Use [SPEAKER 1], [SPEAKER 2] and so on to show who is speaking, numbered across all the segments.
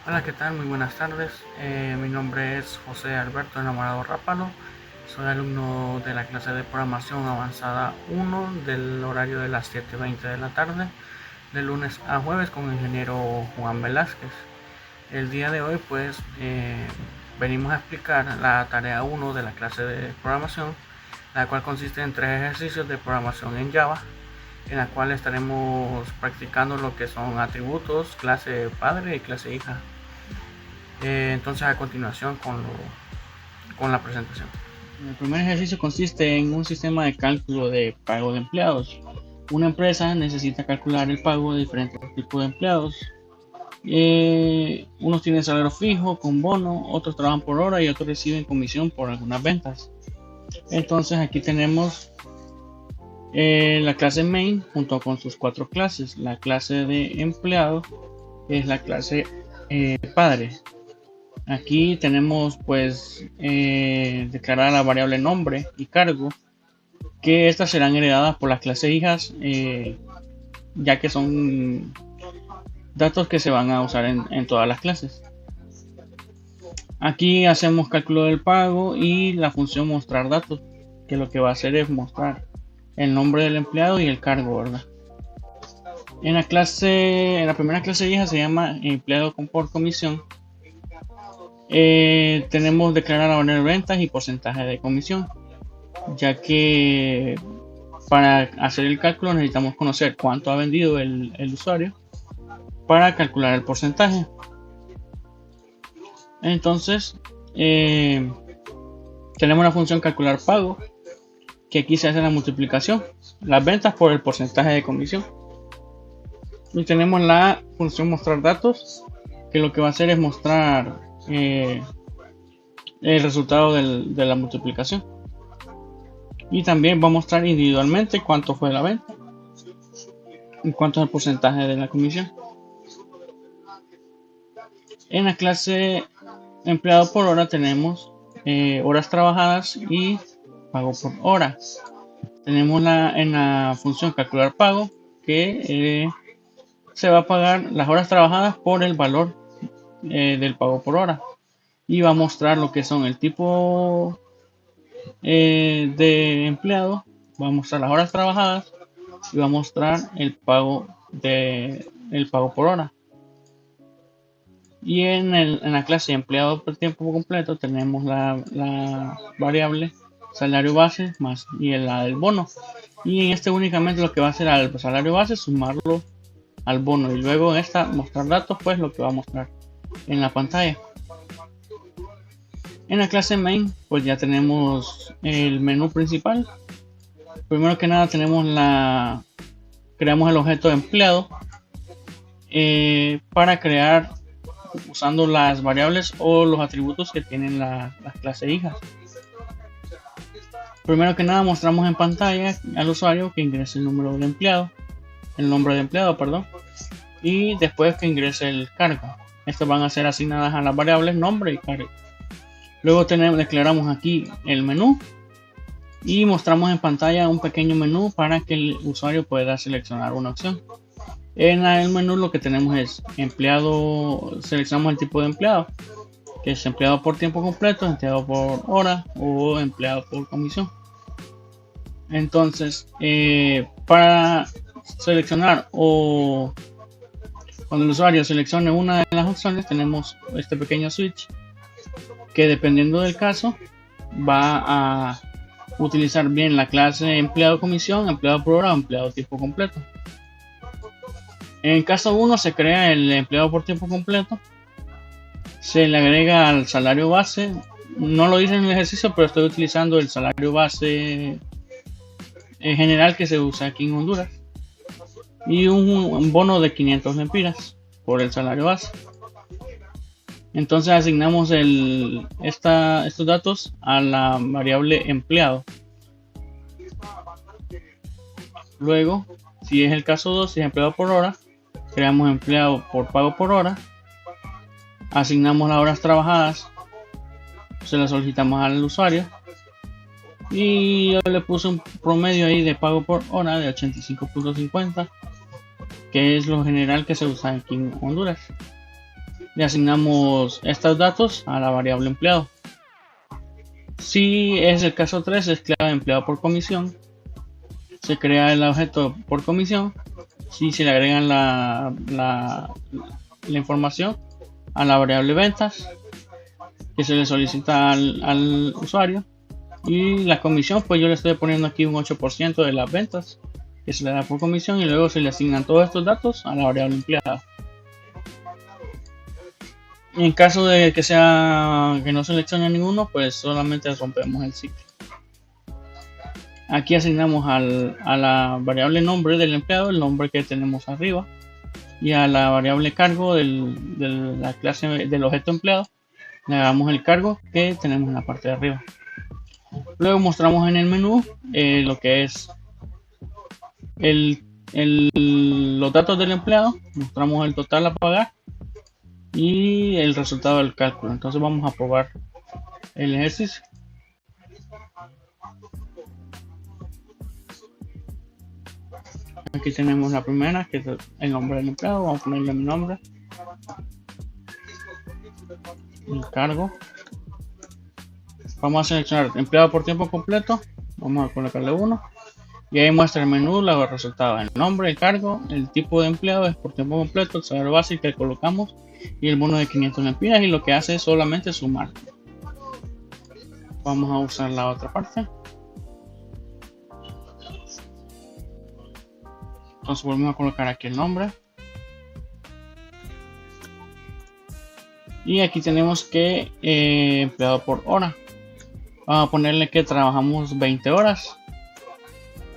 [SPEAKER 1] Hola, ¿qué tal? Muy buenas tardes. Mi nombre es José Alberto Enamorado Rápalo. Soy alumno de la clase de programación avanzada 1 del horario de las 7:20 de la tarde, de lunes a jueves con el ingeniero Juan Velázquez. El día de hoy venimos a explicar la tarea 1 de la clase de programación, la cual consiste en 3 ejercicios de programación en Java, en la cual estaremos practicando lo que son atributos, clase padre y clase hija. Entonces a continuación con la presentación.
[SPEAKER 2] El primer ejercicio consiste en un sistema de cálculo de pago de empleados. Una empresa necesita calcular el pago de diferentes tipos de empleados. Unos tienen salario fijo con bono, otros trabajan por hora y otros reciben comisión por algunas ventas. Entonces aquí tenemos la clase main junto con sus 4 clases. La clase de empleado es la clase padre. Aquí tenemos declarar la variable nombre y cargo, que estas serán heredadas por las clases hijas, ya que son datos que se van a usar en todas las clases. Aquí hacemos cálculo del pago y la función mostrar datos, que lo que va a hacer es mostrar el nombre del empleado y el cargo, ¿verdad? En la primera clase hija se llama empleado por comisión. Tenemos declarar la variable de ventas y porcentaje de comisión, ya que para hacer el cálculo necesitamos conocer cuánto ha vendido el usuario para calcular el porcentaje. Entonces tenemos la función calcular pago, que aquí se hace la multiplicación, las ventas por el porcentaje de comisión. Y tenemos la función mostrar datos, que lo que va a hacer es mostrar el resultado de la multiplicación. Y también va a mostrar individualmente cuánto fue la venta y cuánto es el porcentaje de la comisión. En la clase empleado por hora tenemos horas trabajadas y pago por hora. Tenemos en la función calcular pago, que se va a pagar las horas trabajadas por el valor del pago por hora, y va a mostrar lo que son el tipo de empleado, va a mostrar las horas trabajadas y va a mostrar el pago por hora. Y en la clase empleado por tiempo completo tenemos la variable salario base más y la del bono, y en este únicamente lo que va a hacer al salario base es sumarlo al bono, y luego en esta mostrar datos, pues lo que va a mostrar en la pantalla. En la clase main pues ya tenemos el menú principal. Primero que nada creamos el objeto de empleado para crear usando las variables o los atributos que tienen las clases hijas. Primero que nada mostramos en pantalla al usuario que ingrese el nombre de empleado, y después que ingrese el cargo. Estas van a ser asignadas a las variables nombre y cargo. Luego declaramos aquí el menú y mostramos en pantalla un pequeño menú para que el usuario pueda seleccionar una opción. En el menú lo que tenemos es empleado, seleccionamos el tipo de empleado, que es empleado por tiempo completo, empleado por hora o empleado por comisión. Entonces, para seleccionar o cuando el usuario seleccione una de las opciones, tenemos este pequeño switch que, dependiendo del caso, va a utilizar bien la clase empleado comisión, empleado por hora o empleado tiempo completo. En el caso 1 se crea el empleado por tiempo completo, se le agrega al salario base. No lo dice en el ejercicio, pero estoy utilizando el salario base en general que se usa aquí en Honduras, y un bono de 500 lempiras por el salario base. Entonces asignamos estos datos a la variable empleado. Luego, si es el caso 2, si es empleado por hora, creamos empleado por pago por hora, asignamos las horas trabajadas, se las solicitamos al usuario, y yo le puse un promedio ahí de pago por hora de 85.50, que es lo general que se usa aquí en Honduras. le asignamos estos datos a la variable empleado. Si es el caso 3, es clave empleado por comisión, se crea el objeto por comisión. Si se le agregan la información a la variable ventas que se le solicita al usuario, y la comisión, pues yo le estoy poniendo aquí un 8% de las ventas que se le da por comisión, y luego se le asignan todos estos datos a la variable empleada. En caso de que no seleccione ninguno, pues solamente rompemos el ciclo. Aquí asignamos a la variable nombre del empleado el nombre que tenemos arriba, y a la variable cargo de la clase del objeto empleado le damos el cargo que tenemos en la parte de arriba. Luego mostramos en el menú lo que es los datos del empleado, mostramos el total a pagar y el resultado del cálculo. Entonces vamos a probar el ejercicio. Aquí tenemos la primera, que es el nombre del empleado. Vamos a ponerle mi nombre, el cargo. Vamos a seleccionar empleado por tiempo completo, vamos a colocarle 1, y ahí muestra el menú los resultados: el nombre, el cargo, el tipo de empleado es por tiempo completo, el salario básico que colocamos y el bono de 500 lempiras, y lo que hace es solamente sumar. Vamos a usar la otra parte. Entonces volvemos a colocar aquí el nombre, y aquí tenemos que empleado por hora. Vamos a ponerle que trabajamos 20 horas,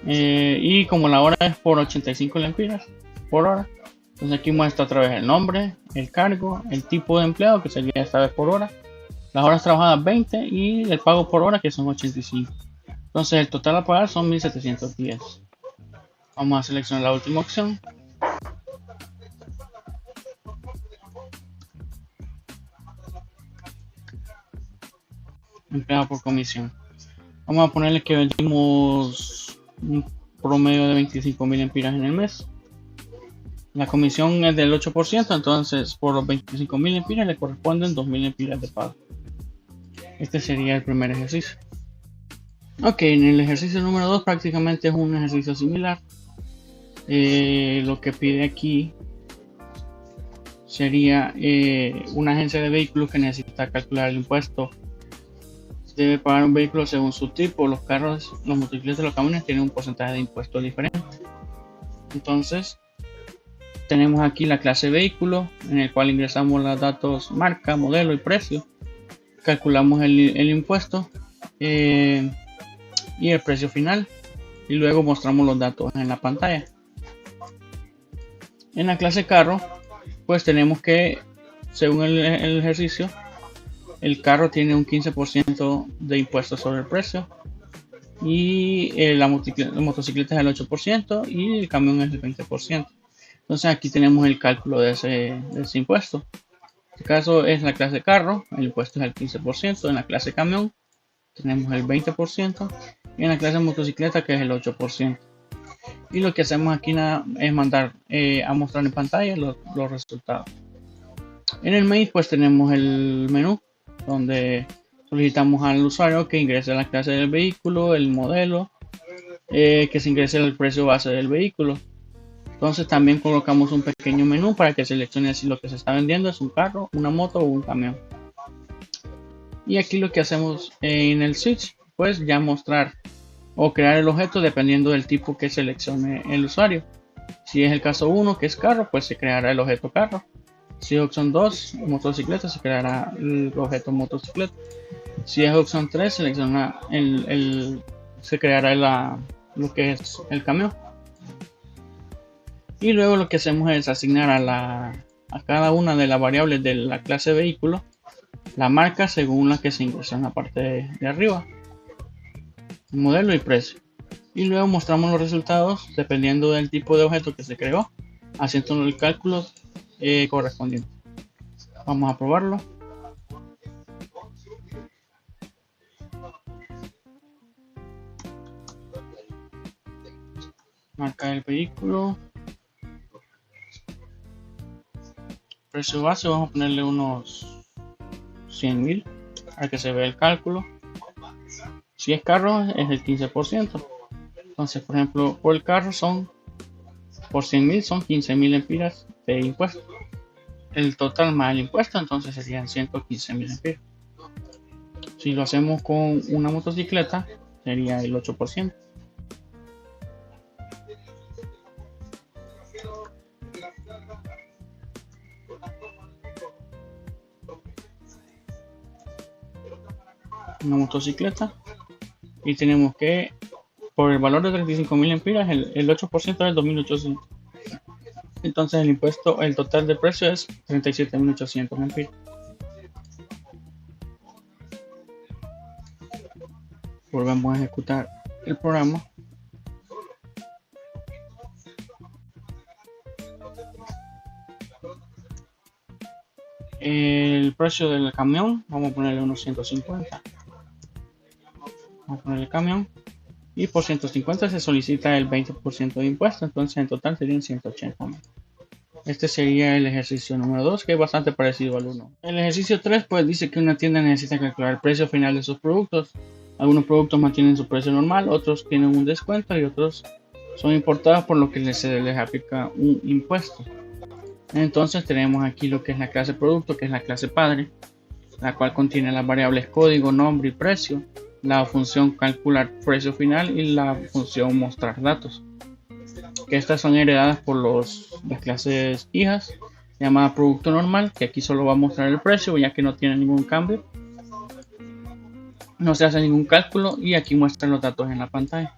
[SPEAKER 2] y como la hora es por 85 lempiras por hora, entonces aquí muestra otra vez el nombre, el cargo, el tipo de empleado, que sería esta vez por hora, las horas trabajadas 20 y el pago por hora, que son 85. Entonces el total a pagar son 1710. Vamos a seleccionar la última opción. Empleado por comisión. Vamos a ponerle que vendimos un promedio de 25.000 lempiras en el mes. La comisión es del 8%, entonces por los 25.000 lempiras le corresponden 2.000 lempiras de pago. Este sería el primer ejercicio. Ok, en el ejercicio número 2 prácticamente es un ejercicio similar. Lo que pide aquí sería una agencia de vehículos que necesita calcular el impuesto. Debe pagar un vehículo según su tipo. Los carros, los motocicletas y los camiones tienen un porcentaje de impuesto diferente. Entonces tenemos aquí la clase vehículo, en el cual ingresamos los datos marca, modelo y precio. Calculamos el impuesto y el precio final, y luego mostramos los datos en la pantalla. En la clase carro, pues tenemos que, según el ejercicio, el carro tiene un 15% de impuesto sobre el precio, y la motocicleta es el 8% y el camión es el 20%. Entonces aquí tenemos el cálculo de ese impuesto. En este caso es la clase carro, el impuesto es el 15%, en la clase camión tenemos el 20%, y en la clase motocicleta, que es el 8%. Y lo que hacemos aquí es mandar a mostrar en pantalla los resultados. En el mail pues tenemos el menú, donde solicitamos al usuario que ingrese la clase del vehículo, el modelo, que se ingrese el precio base del vehículo. Entonces también colocamos un pequeño menú para que seleccione si lo que se está vendiendo es un carro, una moto o un camión. Y aquí lo que hacemos en el switch, pues ya mostrar o crear el objeto dependiendo del tipo que seleccione el usuario. Si es el caso 1, que es carro, pues se creará el objeto carro. Si es opción 2, motocicleta, se creará el objeto motocicleta. Si es opción 3, selecciona se creará lo que es el camión. Y luego lo que hacemos es asignar a cada una de las variables de la clase vehículo la marca según la que se ingresa en la parte de arriba, modelo y precio. Y luego mostramos los resultados dependiendo del tipo de objeto que se creó, haciendo el cálculo correspondiente. Vamos a probarlo. Marca del vehículo, precio base vamos a ponerle unos 100.000 para que se vea el cálculo. Si es carro es el 15%. Entonces, por ejemplo, por el carro por 100.000 son 15.000 lempiras de impuesto. El total más el impuesto entonces serían 115.000 lempiras. Si lo hacemos con una motocicleta sería el 8%. Una motocicleta y tenemos que por el valor de 35.000 lempiras el 8% es 2.800. Entonces el impuesto, el total de precio es 37.800 lempiras. Volvemos a ejecutar el programa. El precio del camión vamos a ponerle unos 150. Vamos a poner el camión y por 150 se solicita el 20% de impuesto, entonces en total serían 180. Este sería el ejercicio número 2, que es bastante parecido al 1. El ejercicio 3 pues dice que una tienda necesita calcular el precio final de sus productos. Algunos productos mantienen su precio normal, otros tienen un descuento y otros son importados, por lo que se les aplica un impuesto. Entonces tenemos aquí lo que es la clase producto, que es la clase padre, la cual contiene las variables código, nombre y precio, la función calcular precio final y la función mostrar datos, que estas son heredadas por las clases hijas, llamada producto normal, que aquí solo va a mostrar el precio ya que no tiene ningún cambio, no se hace ningún cálculo, y aquí muestra los datos en la pantalla.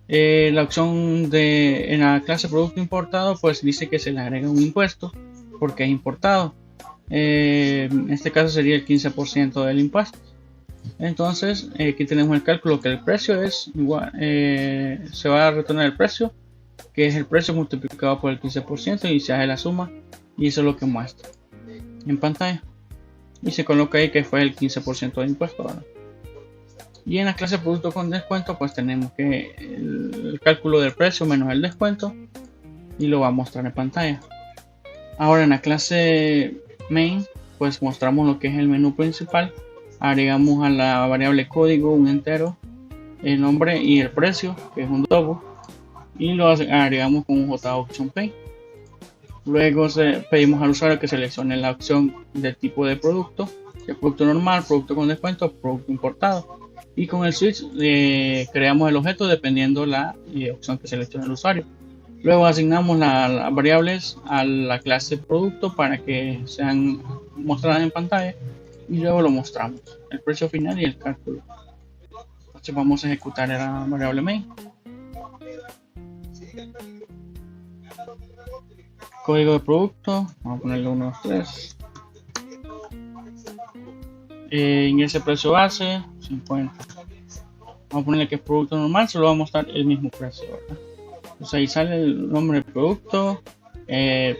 [SPEAKER 2] La opción en la clase producto importado pues dice que se le agrega un impuesto porque es importado. En este caso sería el 15% del impuesto. Entonces aquí tenemos el cálculo, que el precio es igual, se va a retornar el precio, que es el precio multiplicado por el 15%, y se hace la suma, y eso es lo que muestra en pantalla, y se coloca ahí que fue el 15% de impuesto, ¿verdad? Y en la clase producto con descuento pues tenemos que el cálculo del precio menos el descuento, y lo va a mostrar en pantalla. Ahora en la clase main pues mostramos lo que es el menú principal. Agregamos a la variable código un entero, el nombre y el precio, que es un double, y lo agregamos con un JOptionPay. Luego pedimos al usuario que seleccione la opción del tipo de producto, que es producto normal, producto con descuento, producto importado. Y con el switch creamos el objeto dependiendo la opción que seleccione el usuario. Luego asignamos las variables a la clase producto para que sean mostradas en pantalla, y luego lo mostramos, el precio final y el cálculo. Entonces vamos a ejecutar la variable main. Código de producto, vamos a ponerle 1, 2, 3. Ingrese precio base 50. Vamos a ponerle que es producto normal, solo va a mostrar el mismo precio, ¿verdad? Entonces ahí sale el nombre del producto,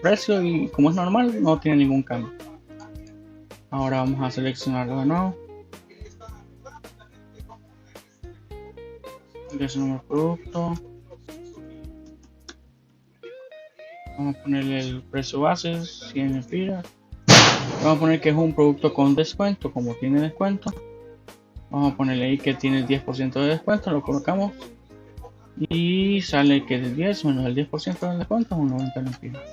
[SPEAKER 2] precio, y como es normal no tiene ningún cambio. Ahora vamos a seleccionarlo de nuevo. Ingrese el nombre del producto. Vamos a ponerle el precio base 100 lempiras. Vamos a poner que es un producto con descuento, como tiene descuento. Vamos a ponerle ahí que tiene el 10% de descuento, lo colocamos. Y sale que el 10 menos el 10% del descuento es un 90 lempiras.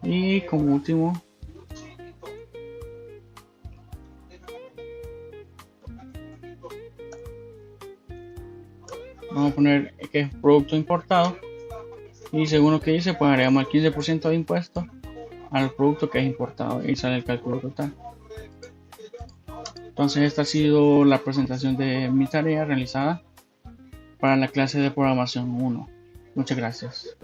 [SPEAKER 2] Y como último, vamos a poner que es producto importado, y según lo que dice pues agregamos el 15% de impuesto al producto que es importado, y sale el cálculo total. Entonces esta ha sido la presentación de mi tarea realizada para la clase de programación 1. Muchas gracias.